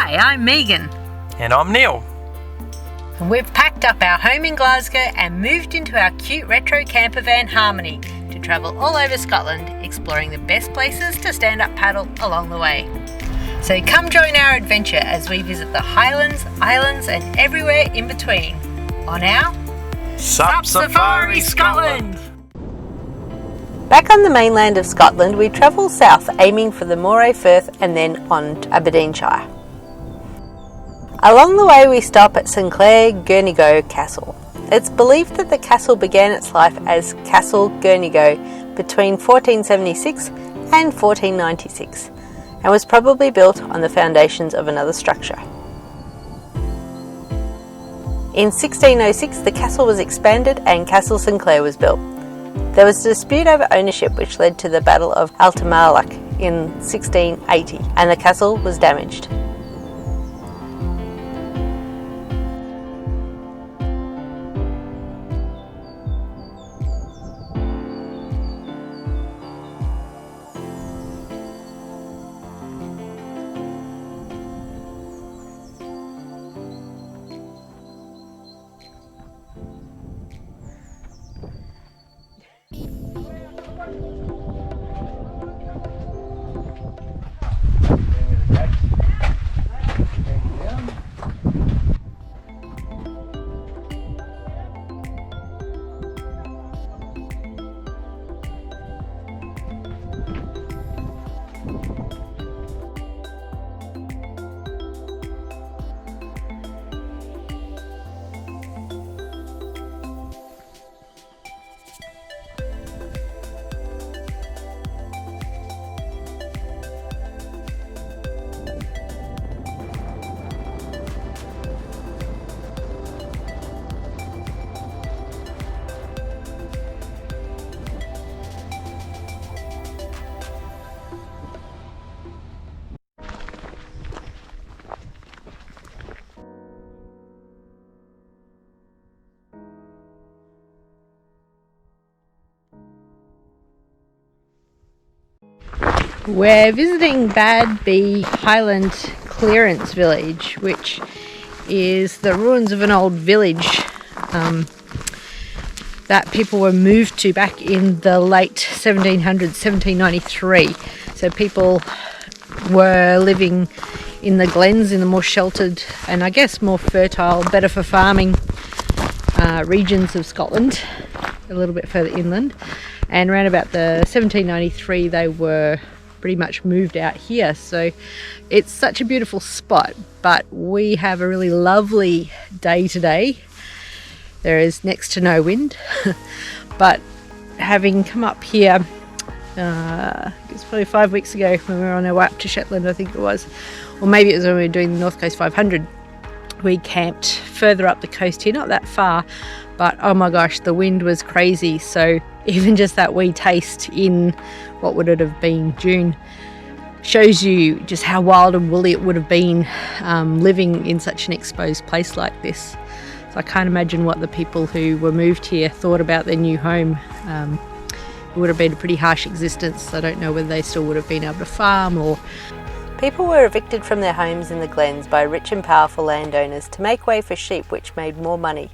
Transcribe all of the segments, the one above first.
Hi, I'm Megan. And I'm Neil. And we've packed up our home in Glasgow and moved into our cute retro camper van Harmony to travel all over Scotland, exploring the best places to stand up paddle along the way. So come join our adventure as we visit the Highlands, Islands and everywhere in between on our SUP Safari Scotland! Back on the mainland of Scotland, we travel south aiming for the Moray Firth and then on to Aberdeenshire. Along the way we stop at Sinclair Gurnigo Castle. It's believed that the castle began its life as Castle Gurnigo between 1476 and 1496 and was probably built on the foundations of another structure. In 1606 the castle was expanded and Castle Sinclair was built. There was a dispute over ownership which led to the Battle of Altamarac in 1680 and the castle was damaged. We're visiting Badby Highland Clearance Village, which is the ruins of an old village that people were moved to back in the late 1700s, 1793. So people were living in the glens, in the more sheltered and I guess more fertile, better for farming regions of Scotland, a little bit further inland. And around about the 1793 they were pretty much moved out here. So it's such a beautiful spot, but we have a really lovely day today. There is next to no wind, but having come up here it's probably 5 weeks ago when we were on our way up to Shetland, I think it was, or maybe it was when we were doing the North Coast 500. We camped further up the coast here, not that far, but oh my gosh, the wind was crazy. So even just that wee taste in what would it have been, June, shows you just how wild and woolly it would have been living in such an exposed place like this. So I can't imagine what the people who were moved here thought about their new home. It would have been a pretty harsh existence. I don't know whether they still would have been able to farm or... People were evicted from their homes in the glens by rich and powerful landowners to make way for sheep, which made more money.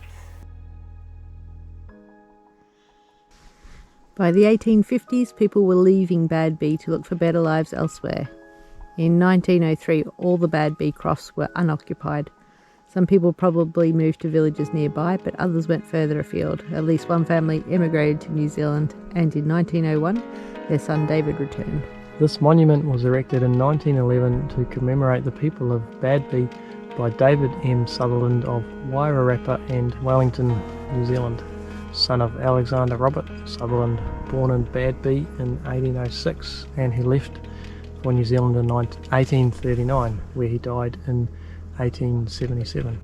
By the 1850s, people were leaving Badby to look for better lives elsewhere. In 1903, all the Badby crofts were unoccupied. Some people probably moved to villages nearby, but others went further afield. At least one family emigrated to New Zealand, and in 1901, their son David returned. This monument was erected in 1911 to commemorate the people of Badby by David M. Sutherland of Wairarapa and Wellington, New Zealand, son of Alexander Robert Sutherland, born in Badby in 1806, and he left for New Zealand in 1839, where he died in 1877.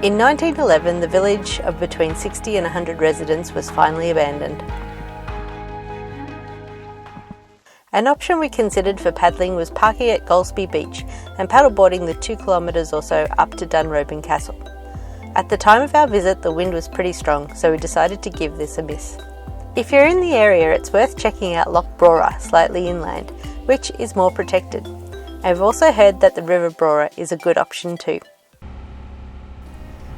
In 1911, the village of between 60 and 100 residents was finally abandoned. An option we considered for paddling was parking at Golspie Beach and paddleboarding the 2 kilometres or so up to Dunrobin Castle. At the time of our visit, the wind was pretty strong, so we decided to give this a miss. If you're in the area, it's worth checking out Loch Brora, slightly inland, which is more protected. I've also heard that the River Brora is a good option too.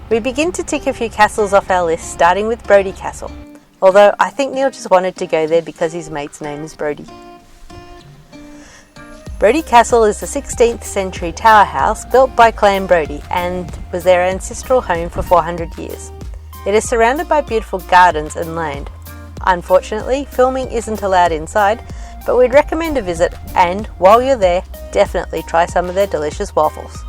We begin to tick a few castles off our list, starting with Brodie Castle, although I think Neil just wanted to go there because his mate's name is Brodie. Brodie Castle is a 16th century tower house built by Clan Brodie and was their ancestral home for 400 years. It is surrounded by beautiful gardens and land. Unfortunately, filming isn't allowed inside, but we'd recommend a visit and, while you're there, definitely try some of their delicious waffles.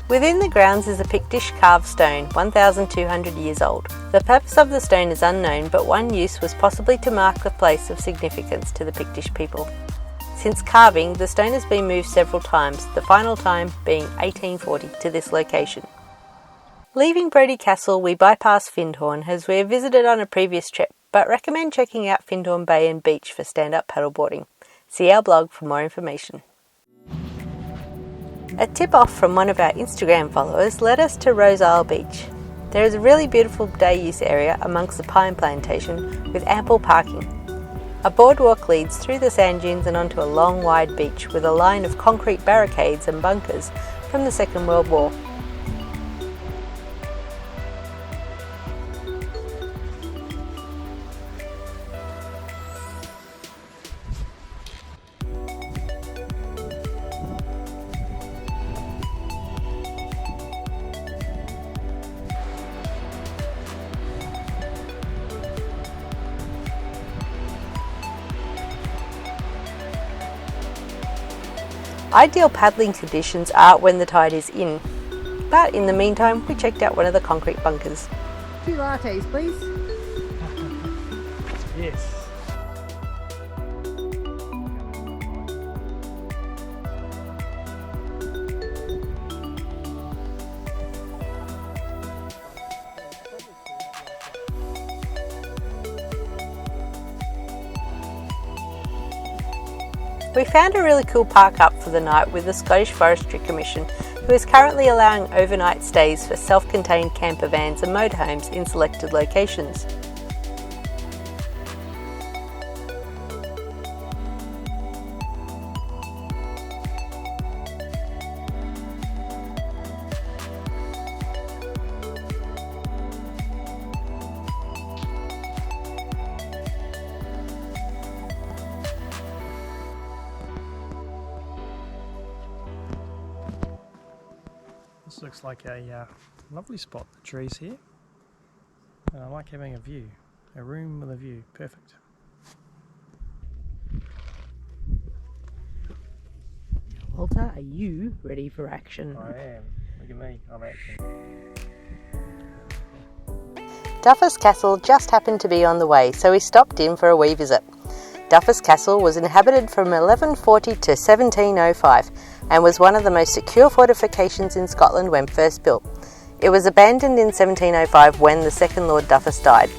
Within the grounds is a Pictish carved stone, 1,200 years old. The purpose of the stone is unknown, but one use was possibly to mark the place of significance to the Pictish people. Since carving, the stone has been moved several times, the final time being 1840 to this location. Leaving Brodie Castle, we bypass Findhorn as we have visited on a previous trip, but recommend checking out Findhorn Bay and Beach for stand-up paddleboarding. See our blog for more information. A tip-off from one of our Instagram followers led us to Rose Isle Beach. There is a really beautiful day-use area amongst the pine plantation with ample parking. A boardwalk leads through the sand dunes and onto a long, wide beach with a line of concrete barricades and bunkers from the Second World War. Ideal paddling conditions are when the tide is in, but in the meantime we checked out one of the concrete bunkers. 2 lattes please. Yes. We found a really cool park up for the night with the Scottish Forestry Commission, who is currently allowing overnight stays for self-contained camper vans and motorhomes in selected locations. This looks like a lovely spot, the trees here. And I like having a view, a room with a view, perfect. Walter, are you ready for action? I am. Look at me, I'm action. Duffus Castle just happened to be on the way, so we stopped in for a wee visit. Duffus Castle was inhabited from 1140 to 1705 and was one of the most secure fortifications in Scotland when first built. It was abandoned in 1705 when the second Lord Duffus died.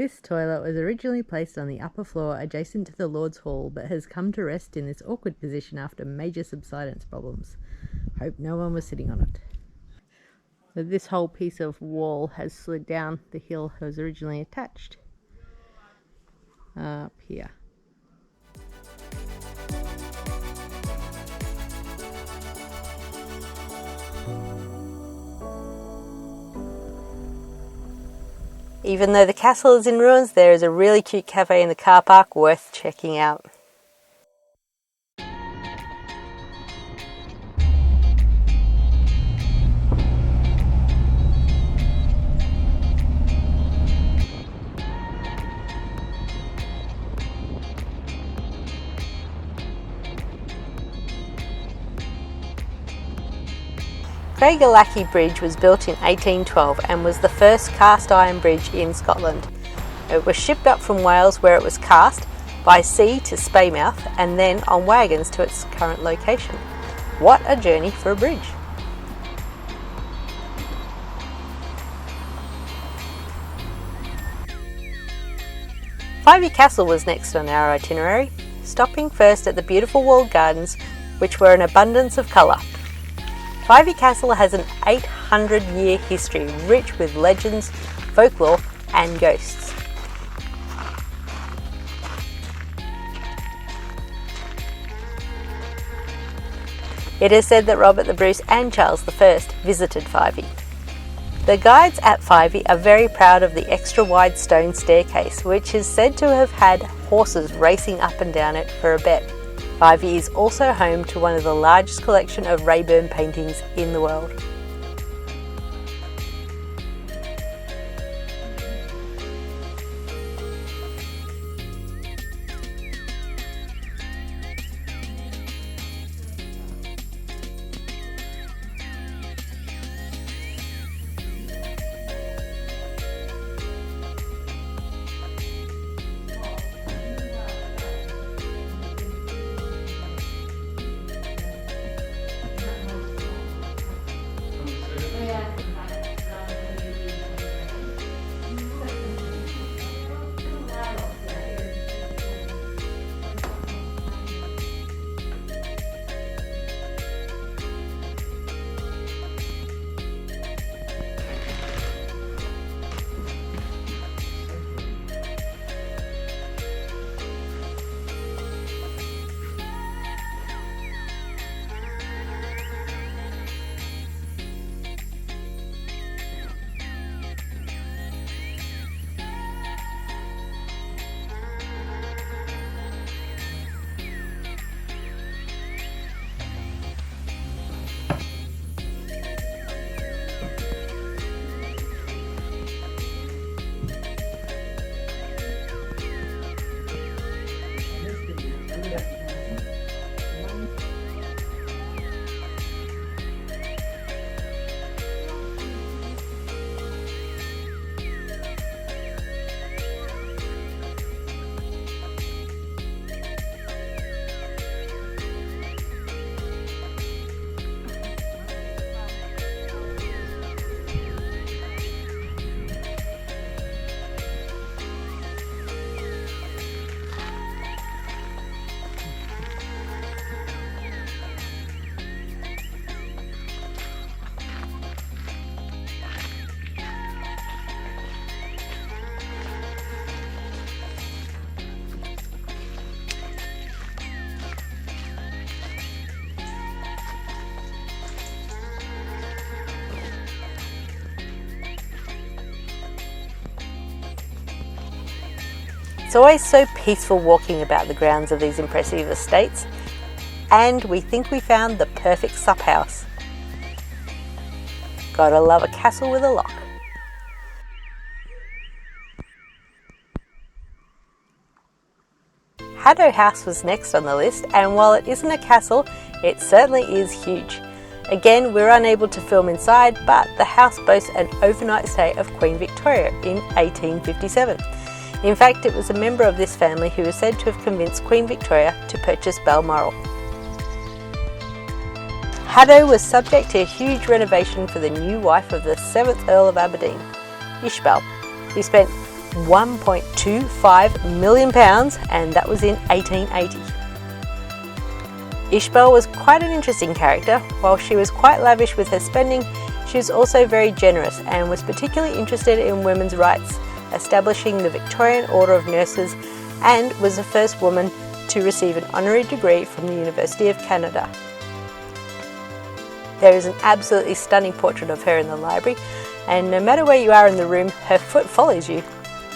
This toilet was originally placed on the upper floor adjacent to the Lord's Hall, but has come to rest in this awkward position after major subsidence problems. Hope no one was sitting on it. So this whole piece of wall has slid down the hill it was originally attached. Up here. Even though the castle is in ruins, there is a really cute cafe in the car park worth checking out. Craigalackie Bridge was built in 1812 and was the first cast iron bridge in Scotland. It was shipped up from Wales where it was cast, by sea to Spaymouth, and then on wagons to its current location. What a journey for a bridge! Fyvie Castle was next on our itinerary, stopping first at the beautiful walled gardens, which were an abundance of colour. Fyvie Castle has an 800-year history rich with legends, folklore and ghosts. It is said that Robert the Bruce and Charles I visited Fyvie. The guides at Fyvie are very proud of the extra wide stone staircase, which is said to have had horses racing up and down it for a bet. Fyvie is also home to one of the largest collection of Raeburn paintings in the world. It's always so peaceful walking about the grounds of these impressive estates, and we think we found the perfect SUP house. Gotta love a castle with a lock. Haddo House was next on the list, and while it isn't a castle, it certainly is huge. Again, we're unable to film inside, but the house boasts an overnight stay of Queen Victoria in 1857. In fact, it was a member of this family who is said to have convinced Queen Victoria to purchase Balmoral. Haddo was subject to a huge renovation for the new wife of the 7th Earl of Aberdeen, Ishbel, who spent £1.25 million, and that was in 1880. Ishbel was quite an interesting character. While she was quite lavish with her spending, she was also very generous and was particularly interested in women's rights, establishing the Victorian Order of Nurses, and was the first woman to receive an honorary degree from the University of Canada. There is an absolutely stunning portrait of her in the library, and no matter where you are in the room, her foot follows you.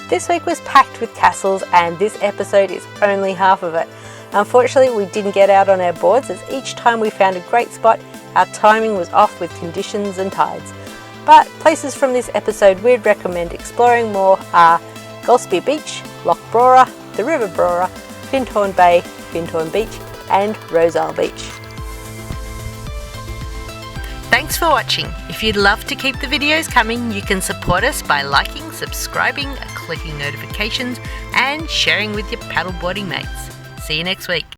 This week was packed with castles, and this episode is only half of it. Unfortunately, we didn't get out on our boards, as each time we found a great spot, our timing was off with conditions and tides. But places from this episode we'd recommend exploring more are Golspie Beach, Loch Brora, the River Brora, Findhorn Bay, Findhorn Beach, and Roselle Beach. Thanks for watching. If you'd love to keep the videos coming, you can support us by liking, subscribing, clicking notifications, and sharing with your paddleboarding mates. See you next week.